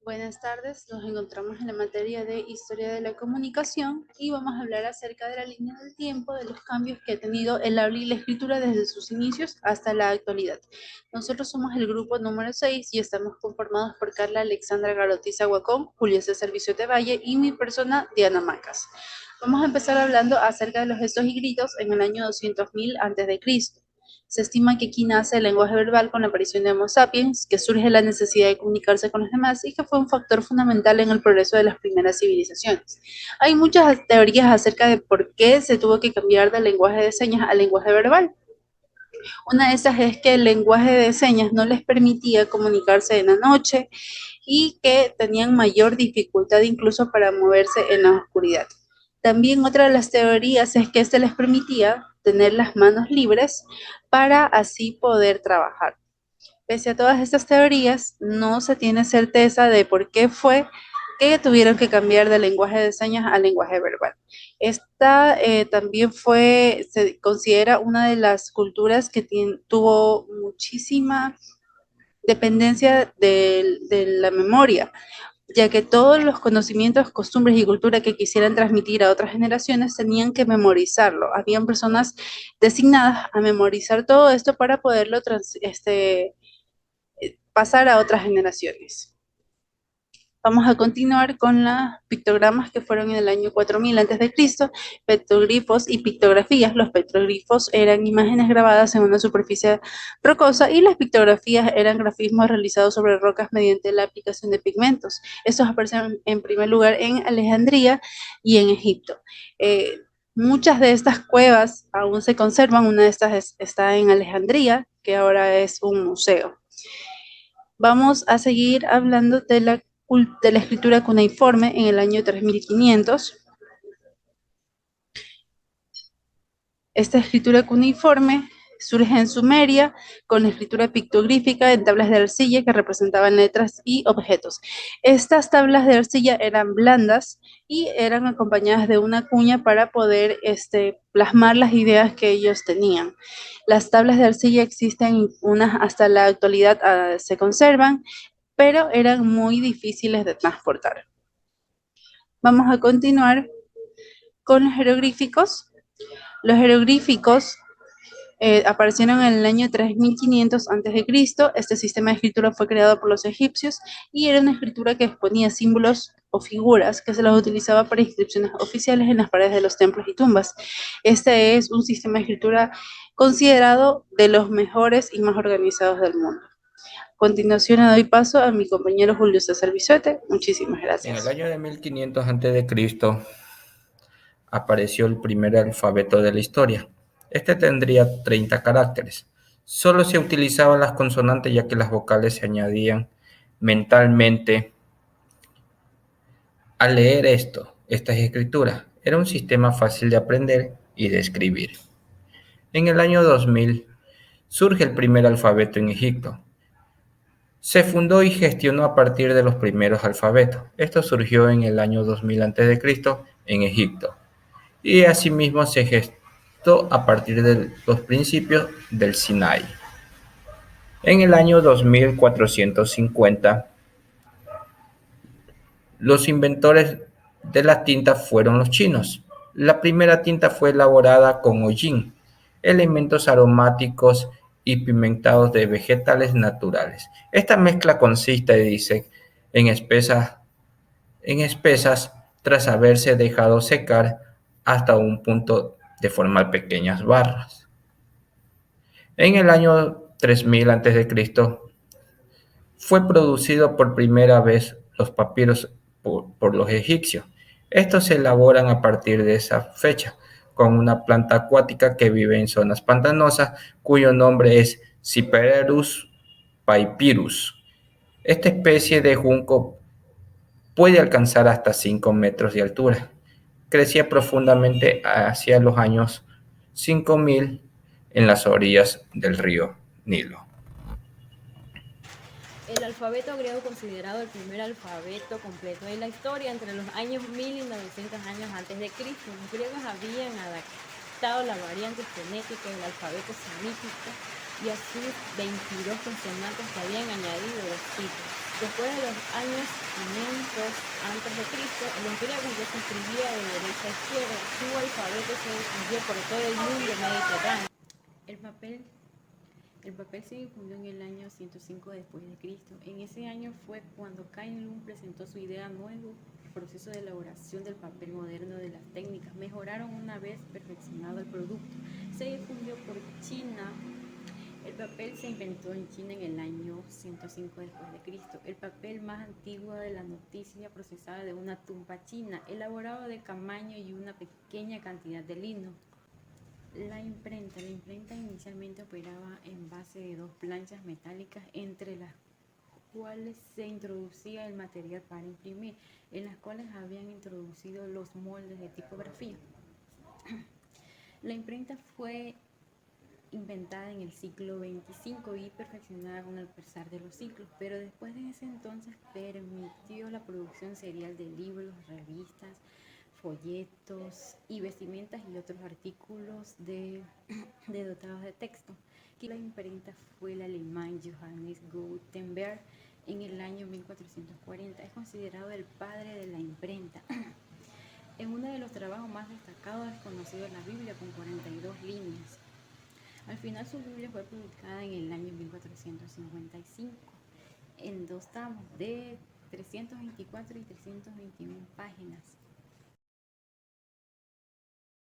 Buenas tardes, nos encontramos en la materia de Historia de la Comunicación y vamos a hablar acerca de la línea del tiempo, de los cambios que ha tenido el habla y la escritura desde sus inicios hasta la actualidad. Nosotros somos el grupo número 6 y estamos conformados por Carla Alexandra Garotiza Guacón, Julio César Viciote Valle y mi persona, Diana Macas. Vamos a empezar hablando acerca de los gestos y gritos en el año 200.000 a.C. Se estima que aquí nace el lenguaje verbal con la aparición de Homo sapiens, que surge la necesidad de comunicarse con los demás y que fue un factor fundamental en el progreso de las primeras civilizaciones. Hay muchas teorías acerca de por qué se tuvo que cambiar del lenguaje de señas al lenguaje verbal. Una de esas es que el lenguaje de señas no les permitía comunicarse en la noche y que tenían mayor dificultad incluso para moverse en la oscuridad. También otra de las teorías es que este les permitía tener las manos libres para así poder trabajar. Pese a todas estas teorías, no se tiene certeza de por qué fue que tuvieron que cambiar del lenguaje de señas al lenguaje verbal. Esta también se considera una de las culturas que tuvo muchísima dependencia de la memoria, ya que todos los conocimientos, costumbres y cultura que quisieran transmitir a otras generaciones tenían que memorizarlo. Habían personas designadas a memorizar todo esto para poderlo pasar a otras generaciones. Vamos a continuar con los pictogramas que fueron en el año 4000 a.C., petroglifos y pictografías. Los petroglifos eran imágenes grabadas en una superficie rocosa y las pictografías eran grafismos realizados sobre rocas mediante la aplicación de pigmentos. Estos aparecen en primer lugar en Alejandría y en Egipto. Muchas de estas cuevas aún se conservan, una de estas está en Alejandría, que ahora es un museo. Vamos a seguir hablando de la escritura cuneiforme en el año 3500. Esta escritura cuneiforme surge en Sumeria con la escritura pictográfica en tablas de arcilla que representaban letras y objetos. Estas tablas de arcilla eran blandas y eran acompañadas de una cuña para poder plasmar las ideas que ellos tenían. Las tablas de arcilla existen, unas hasta la actualidad se conservan, pero eran muy difíciles de transportar. Vamos a continuar con los jeroglíficos. Los jeroglíficos aparecieron en el año 3500 a.C. Este sistema de escritura fue creado por los egipcios y era una escritura que exponía símbolos o figuras que se los utilizaba para inscripciones oficiales en las paredes de los templos y tumbas. Este es un sistema de escritura considerado de los mejores y más organizados del mundo. A continuación le doy paso a mi compañero Julio César Bisote. Muchísimas En el gracias. año de 1500 a.C. apareció el primer alfabeto de la historia. Este tendría 30 caracteres. Solo se utilizaban las consonantes ya que las vocales se añadían mentalmente. Al leer estas escrituras, era un sistema fácil de aprender y de escribir. En el año 2000 surge el primer alfabeto en Egipto. Se fundó y gestionó a partir de los primeros alfabetos. Esto surgió en el año 2000 a.C. en Egipto. Y asimismo se gestó a partir de los principios del Sinai. En el año 2450, los inventores de la tinta fueron los chinos. La primera tinta fue elaborada con hollín, elementos aromáticos y pigmentados de vegetales naturales. Esta mezcla consiste, dice, en espesas tras haberse dejado secar hasta un punto de formar pequeñas barras. En el año 3000 a.C. fue producido por primera vez los papiros por los egipcios. Estos se elaboran a partir de esa fecha con una planta acuática que vive en zonas pantanosas cuyo nombre es Cyperus papyrus. Esta especie de junco puede alcanzar hasta 5 metros de altura. Crecía profundamente hacia los años 5000 en las orillas del río Nilo. El alfabeto griego considerado el primer alfabeto completo de la historia entre los años 1000 y 900 años antes de Cristo. Los griegos habían adaptado la variante fonética del alfabeto semítico y a sus 22 consonantes se habían añadido los tipos. Después de los años 500 antes de Cristo, el imperio ya se escribía de derecha a izquierda. Su alfabeto se difundió por todo el mundo mediterráneo. El papel se difundió en el año 105 después de Cristo. En ese año fue cuando Kai Lun presentó su idea nuevo proceso de elaboración del papel moderno. De las técnicas mejoraron una vez perfeccionado el producto. Se difundió por China. El papel se inventó en China en el año 105 después de Cristo. El papel más antiguo de la noticia procesada de una tumba china, elaborado de camaño y una pequeña cantidad de lino. La imprenta inicialmente operaba en base de dos planchas metálicas entre las cuales se introducía el material para imprimir, en las cuales habían introducido los moldes de tipografía. La imprenta fue inventada en el siglo XXV y perfeccionada con el pasar de los siglos, pero después de ese entonces permitió la producción serial de libros, revistas, folletos y vestimentas y otros artículos de dotados de texto. La imprenta fue el alemán Johannes Gutenberg en el año 1440. Es considerado el padre de la imprenta. En uno de los trabajos más destacados es conocido la Biblia con 42 líneas. Al final su Biblia fue publicada en el año 1455 en 2 tomos de 324 y 321 páginas.